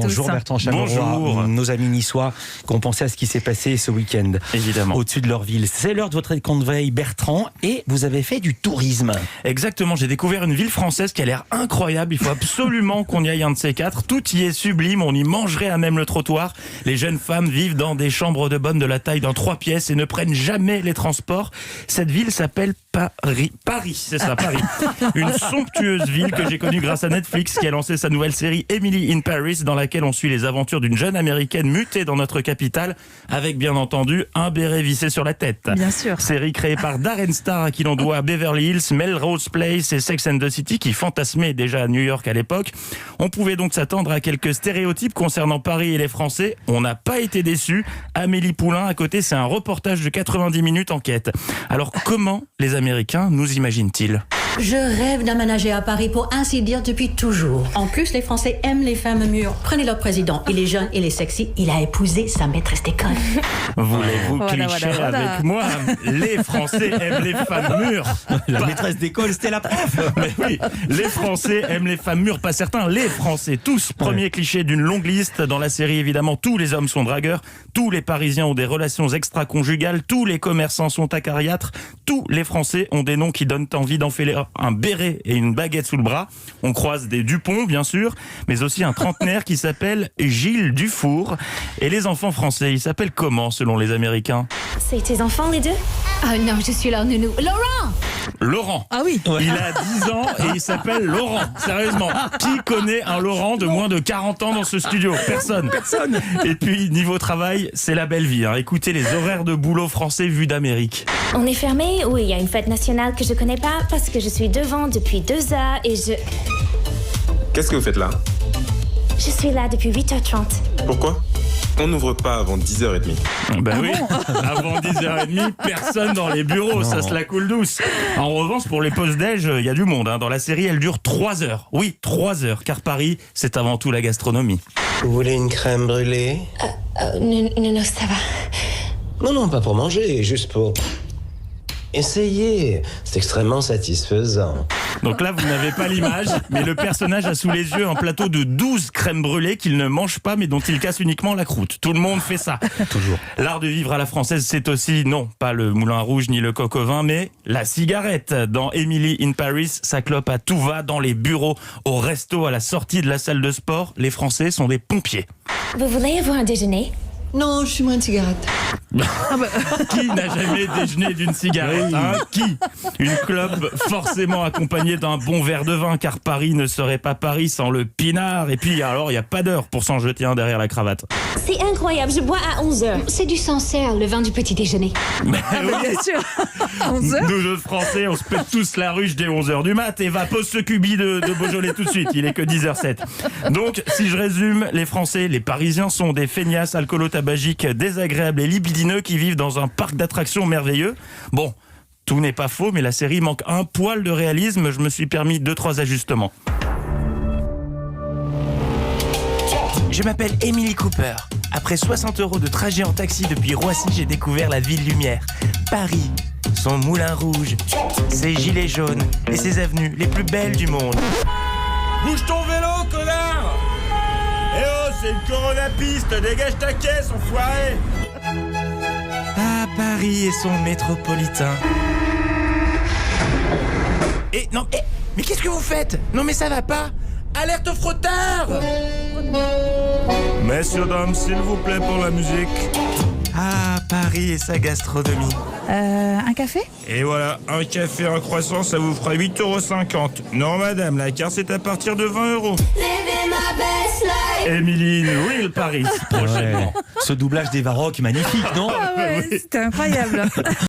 Bonjour Bertrand Chameroy. Bonjour. Nos amis niçois qui ont pensé à ce qui s'est passé ce week-end. Évidemment. Au-dessus de leur ville. C'est l'heure de votre compte veille, Bertrand, et vous avez fait du tourisme. Exactement, j'ai découvert une ville française qui a l'air incroyable. Il faut absolument qu'on y aille un de ces quatre. Tout y est sublime, on y mangerait à même le trottoir. Les jeunes femmes vivent dans des chambres de bonne de la taille d'un 3 pièces et ne prennent jamais les transports. Cette ville s'appelle Paris, c'est ça, Paris. Une somptueuse ville que j'ai connue grâce à Netflix qui a lancé sa nouvelle série Emily in Paris, dans laquelle on suit les aventures d'une jeune américaine mutée dans notre capitale avec bien entendu un béret vissé sur la tête. Bien sûr. Série créée par Darren Star à qui l'on doit Beverly Hills, Melrose Place et Sex and the City qui fantasmaient déjà à New York à l'époque. On pouvait donc s'attendre à quelques stéréotypes concernant Paris et les Français. On n'a pas été déçus. Amélie Poulain à côté, c'est un reportage de 90 minutes enquête. Alors comment les Américains nous imaginent-ils ? Je rêve d'aménager à Paris pour ainsi dire depuis toujours. En plus, les Français aiment les femmes mûres. Prenez leur président, il est jeune, il est sexy, il a épousé sa maîtresse d'école. Voulez-vous Voilà, clicher voilà. avec moi ? Les Français aiment les femmes mûres. La maîtresse d'école, c'était la prof. Mais oui, les Français aiment les femmes mûres, pas certains, les Français, tous. Premier cliché d'une longue liste. Dans la série, évidemment, tous les hommes sont dragueurs, tous les Parisiens ont des relations extra-conjugales, tous les commerçants sont acariâtres, tous les Français ont des noms qui donnent envie d'enfiler un béret et une baguette sous le bras. On croise des Dupont, bien sûr, mais aussi un trentenaire qui s'appelle Gilles Dufour. Et les enfants français, ils s'appellent comment, selon les Américains ? C'est tes enfants, les deux? Oh non, je suis leur nounou. Laurent! Laurent. Ah oui. Il a 10 ans et il s'appelle Laurent. Sérieusement, qui connaît un Laurent de moins de 40 ans dans ce studio ? Personne. Et puis, niveau travail, c'est la belle vie. Écoutez les horaires de boulot français vus d'Amérique. On est fermé? Oui, il y a une fête nationale que je connais pas parce que je suis devant depuis 2 heures et Qu'est-ce que vous faites là? je suis là depuis 8h30. Pourquoi? On n'ouvre pas avant 10h30. Ben oui, avant 10h30, personne dans les bureaux, ça se la coule douce. En revanche, pour les pauses déj, il y a du monde. Dans la série, elle dure 3 heures. Oui, 3 heures, car Paris, c'est avant tout la gastronomie. Vous voulez une crème brûlée? Non, ça va. Non, pas pour manger, juste pour... Essayez, c'est extrêmement satisfaisant. Donc là, vous n'avez pas l'image, mais le personnage a sous les yeux un plateau de 12 crèmes brûlées qu'il ne mange pas, mais dont il casse uniquement la croûte. Tout le monde fait ça. Toujours. L'art de vivre à la française, c'est aussi, non, pas le moulin rouge ni le coq au vin, mais la cigarette. Dans Emily in Paris, ça clope à tout va, dans les bureaux, au resto, à la sortie de la salle de sport. Les Français sont des pompiers. Vous voulez avoir un déjeuner? Non, je suis moins de cigarette. Qui n'a jamais déjeuné d'une cigarette Qui ? Une clope forcément accompagnée d'un bon verre de vin, car Paris ne serait pas Paris sans le pinard. Et puis alors, il n'y a pas d'heure pour s'en jeter un derrière la cravate. C'est incroyable, je bois à 11h. C'est du Sancerre, le vin du petit déjeuner. Mais oui, Bien sûr. 11h. nous autres Français, on se pète tous la ruche dès 11h du mat. Et va pose ce cubi de Beaujolais tout de suite, il est que 10h07. Donc, si je résume, les Français, les Parisiens sont des feignasses alcoolo-tabagiques désagréables et libidineux qui vivent dans un parc d'attractions merveilleux. Bon, tout n'est pas faux, mais la série manque un poil de réalisme. Je me suis permis 2-3 ajustements. Je m'appelle Emily Cooper. Après 60 € de trajet en taxi depuis Roissy, j'ai découvert la ville lumière. Paris, son moulin rouge, ses gilets jaunes et ses avenues les plus belles du monde. Bouge ton vélo, connard! Eh oh, c'est une Corona-piste, dégage ta caisse, enfoiré! Ah, Paris et son métropolitain. Et non, mais qu'est-ce que vous faites? Non mais ça va pas! Alerte au frotteur! Messieurs, dames, s'il vous plaît pour la musique. Ah, Paris et sa gastronomie. Un café? Et voilà, un café, un croissant, ça vous fera 8,50 €. Non, madame, la carte c'est à partir de 20 €. Emily in Real Paris, prochainement. Ce doublage des Varrocs, magnifique, non ? Ah ouais, c'était incroyable.